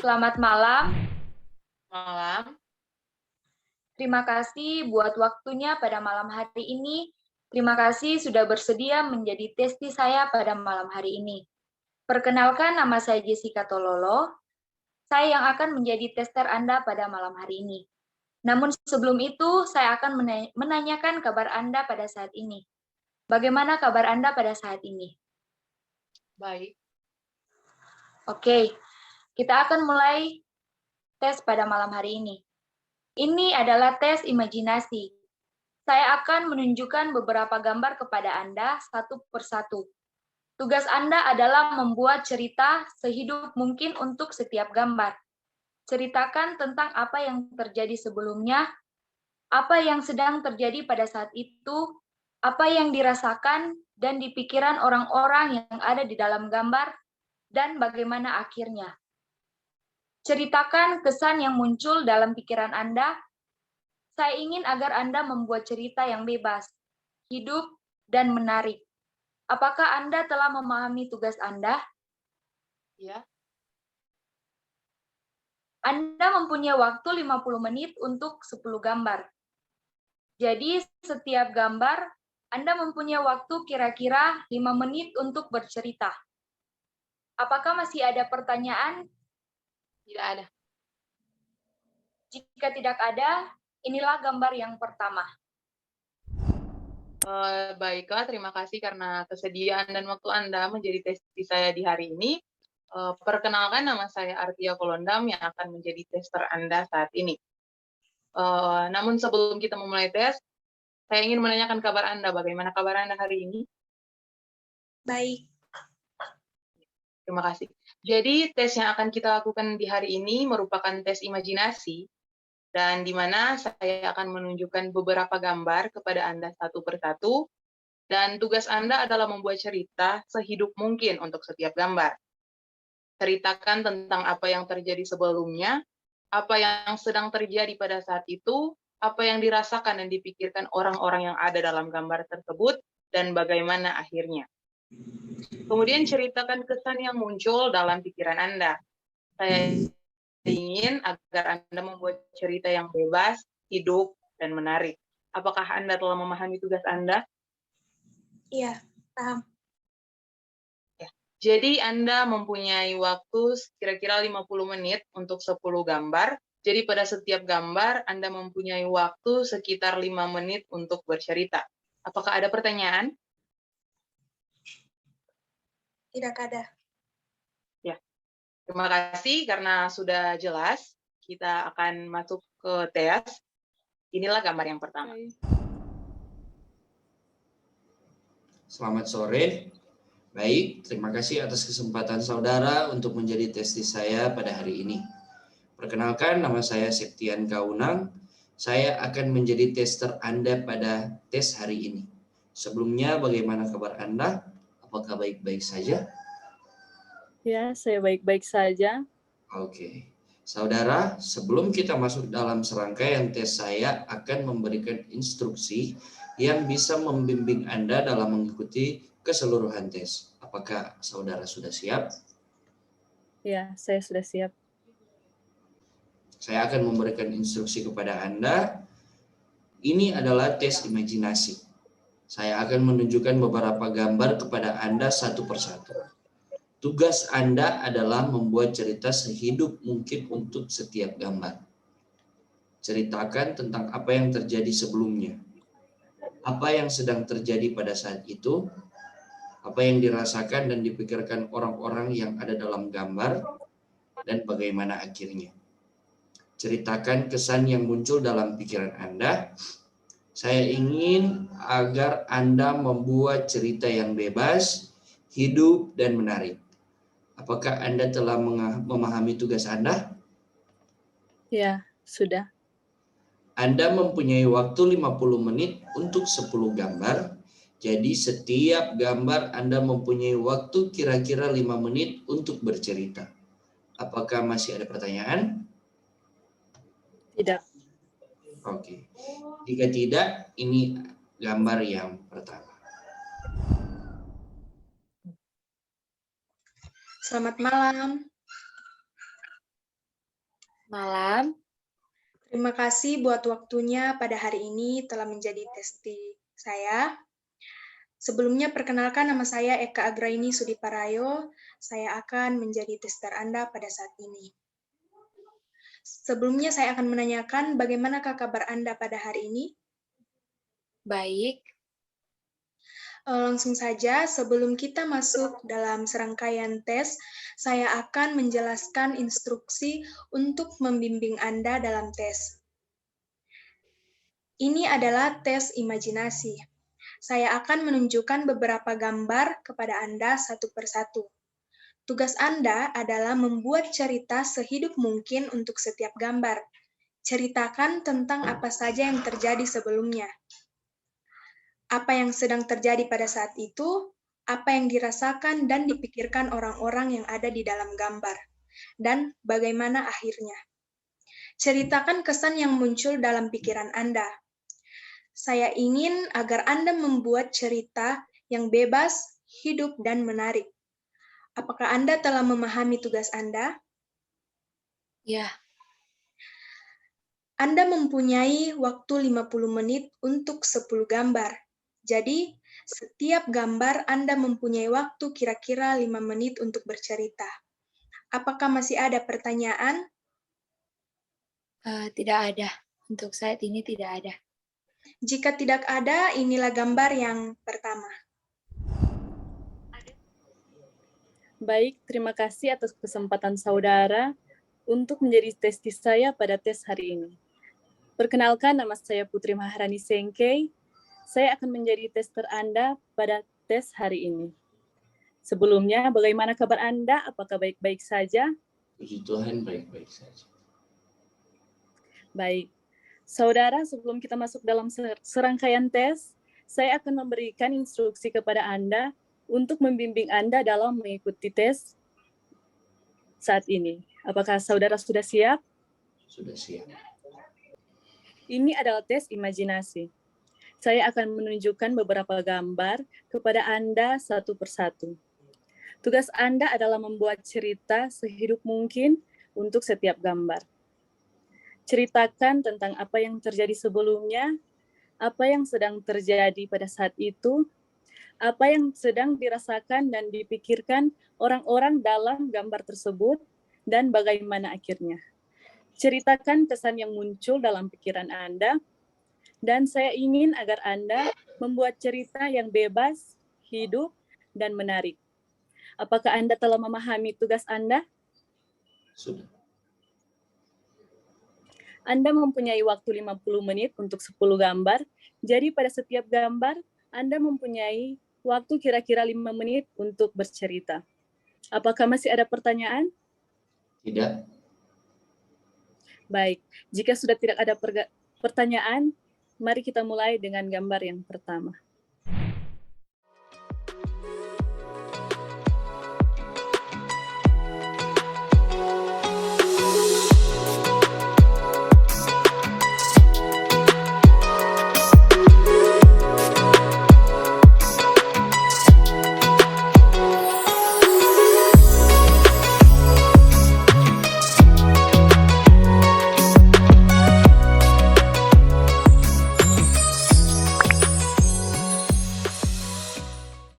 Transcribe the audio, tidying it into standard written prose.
Selamat malam. Malam. Terima kasih buat waktunya pada malam hari ini. Terima kasih sudah bersedia menjadi testi saya pada malam hari ini. Perkenalkan, nama saya Jessica Tololo. Saya yang akan menjadi tester Anda pada malam hari ini. Namun sebelum itu, saya akan menanyakan kabar Anda pada saat ini. Bagaimana kabar Anda pada saat ini? Baik. Oke, kita akan mulai tes pada malam hari ini. Ini adalah tes imajinasi. Saya akan menunjukkan beberapa gambar kepada Anda satu persatu. Tugas Anda adalah membuat cerita sehidup mungkin untuk setiap gambar. Ceritakan tentang apa yang terjadi sebelumnya, apa yang sedang terjadi pada saat itu, apa yang dirasakan dan di pikiran orang-orang yang ada di dalam gambar, dan bagaimana akhirnya. Ceritakan kesan yang muncul dalam pikiran Anda. Saya ingin agar Anda membuat cerita yang bebas, hidup, dan menarik. Apakah Anda telah memahami tugas Anda? Ya. Anda mempunyai waktu 50 menit untuk 10 gambar. Jadi, setiap gambar, Anda mempunyai waktu kira-kira 5 menit untuk bercerita. Apakah masih ada pertanyaan? Tidak ada. Jika tidak ada, inilah gambar yang pertama. Baiklah, terima kasih karena kesediaan dan waktu Anda menjadi testi saya di hari ini. Perkenalkan, nama saya Artia Kolondam yang akan menjadi tester Anda saat ini. Namun sebelum kita memulai tes, saya ingin menanyakan kabar Anda. Bagaimana kabar Anda hari ini? Baik. Terima kasih. Jadi, tes yang akan kita lakukan di hari ini merupakan tes imajinasi, dan di mana saya akan menunjukkan beberapa gambar kepada Anda satu persatu, dan tugas Anda adalah membuat cerita sehidup mungkin untuk setiap gambar. Ceritakan tentang apa yang terjadi sebelumnya, apa yang sedang terjadi pada saat itu, apa yang dirasakan dan dipikirkan orang-orang yang ada dalam gambar tersebut, dan bagaimana akhirnya. Kemudian ceritakan kesan yang muncul dalam pikiran Anda. Saya ingin agar Anda membuat cerita yang bebas, hidup, dan menarik. Apakah Anda telah memahami tugas Anda? Iya, paham. Ya. Jadi Anda mempunyai waktu kira-kira 50 menit untuk 10 gambar. Jadi pada setiap gambar Anda mempunyai waktu sekitar 5 menit untuk bercerita. Apakah ada pertanyaan? Tidak ada. Ya. Terima kasih karena sudah jelas. Kita akan masuk ke tes. Inilah gambar yang pertama. Selamat sore. Baik, terima kasih atas kesempatan saudara untuk menjadi testi saya pada hari ini. Perkenalkan, nama saya Septian Kaunang. Saya akan menjadi tester Anda pada tes hari ini. Sebelumnya, bagaimana kabar Anda? Apakah baik-baik saja? Ya, saya baik-baik saja. Oke. Saudara, sebelum kita masuk dalam serangkaian tes, saya akan memberikan instruksi yang bisa membimbing Anda dalam mengikuti keseluruhan tes. Apakah saudara sudah siap? Ya, saya sudah siap. Saya akan memberikan instruksi kepada Anda. Ini adalah tes imajinasi. Saya akan menunjukkan beberapa gambar kepada Anda satu persatu. Tugas Anda adalah membuat cerita sehidup mungkin untuk setiap gambar. Ceritakan tentang apa yang terjadi sebelumnya. Apa yang sedang terjadi pada saat itu, apa yang dirasakan dan dipikirkan orang-orang yang ada dalam gambar, dan bagaimana akhirnya. Ceritakan kesan yang muncul dalam pikiran Anda. Saya ingin agar Anda membuat cerita yang bebas, hidup, dan menarik. Apakah Anda telah memahami tugas Anda? Ya, sudah. Anda mempunyai waktu 50 menit untuk 10 gambar. Jadi setiap gambar Anda mempunyai waktu kira-kira 5 menit untuk bercerita. Apakah masih ada pertanyaan? Tidak. Oke. Jika tidak, ini gambar yang pertama. Selamat malam. Malam. Terima kasih buat waktunya pada hari ini telah menjadi testi saya. Sebelumnya perkenalkan nama saya Eka Agraini Sudiparayo. Saya akan menjadi tester Anda pada saat ini. Sebelumnya saya akan menanyakan bagaimanakah kabar Anda pada hari ini? Baik. Langsung saja, sebelum kita masuk dalam serangkaian tes, saya akan menjelaskan instruksi untuk membimbing Anda dalam tes. Ini adalah tes imajinasi. Saya akan menunjukkan beberapa gambar kepada Anda satu persatu. Tugas Anda adalah membuat cerita sehidup mungkin untuk setiap gambar. Ceritakan tentang apa saja yang terjadi sebelumnya. Apa yang sedang terjadi pada saat itu, apa yang dirasakan dan dipikirkan orang-orang yang ada di dalam gambar, dan bagaimana akhirnya. Ceritakan kesan yang muncul dalam pikiran Anda. Saya ingin agar Anda membuat cerita yang bebas, hidup, dan menarik. Apakah Anda telah memahami tugas Anda? Ya. Anda mempunyai waktu 50 menit untuk 10 gambar. Jadi, setiap gambar Anda mempunyai waktu kira-kira 5 menit untuk bercerita. Apakah masih ada pertanyaan? Tidak ada. Untuk saat ini tidak ada. Jika tidak ada, inilah gambar yang pertama. Baik, terima kasih atas kesempatan saudara untuk menjadi testi saya pada tes hari ini. Perkenalkan, nama saya Putri Maharani Sengkei. Saya akan menjadi tester Anda pada tes hari ini. Sebelumnya, bagaimana kabar Anda? Apakah baik-baik saja? Puji Tuhan, baik-baik saja. Baik. Saudara, sebelum kita masuk dalam serangkaian tes, saya akan memberikan instruksi kepada Anda untuk membimbing Anda dalam mengikuti tes saat ini. Apakah saudara sudah siap? Sudah siap. Ini adalah tes imajinasi. Saya akan menunjukkan beberapa gambar kepada Anda satu persatu. Tugas Anda adalah membuat cerita sehidup mungkin untuk setiap gambar. Ceritakan tentang apa yang terjadi sebelumnya, apa yang sedang terjadi pada saat itu, apa yang sedang dirasakan dan dipikirkan orang-orang dalam gambar tersebut, dan bagaimana akhirnya. Ceritakan kesan yang muncul dalam pikiran Anda, dan saya ingin agar Anda membuat cerita yang bebas, hidup, dan menarik. Apakah Anda telah memahami tugas Anda? Sudah. Anda mempunyai waktu 50 menit untuk 10 gambar, jadi pada setiap gambar, Anda mempunyai waktu kira-kira 5 menit untuk bercerita. Apakah masih ada pertanyaan? Tidak. Baik, jika sudah tidak ada pertanyaan, mari kita mulai dengan gambar yang pertama.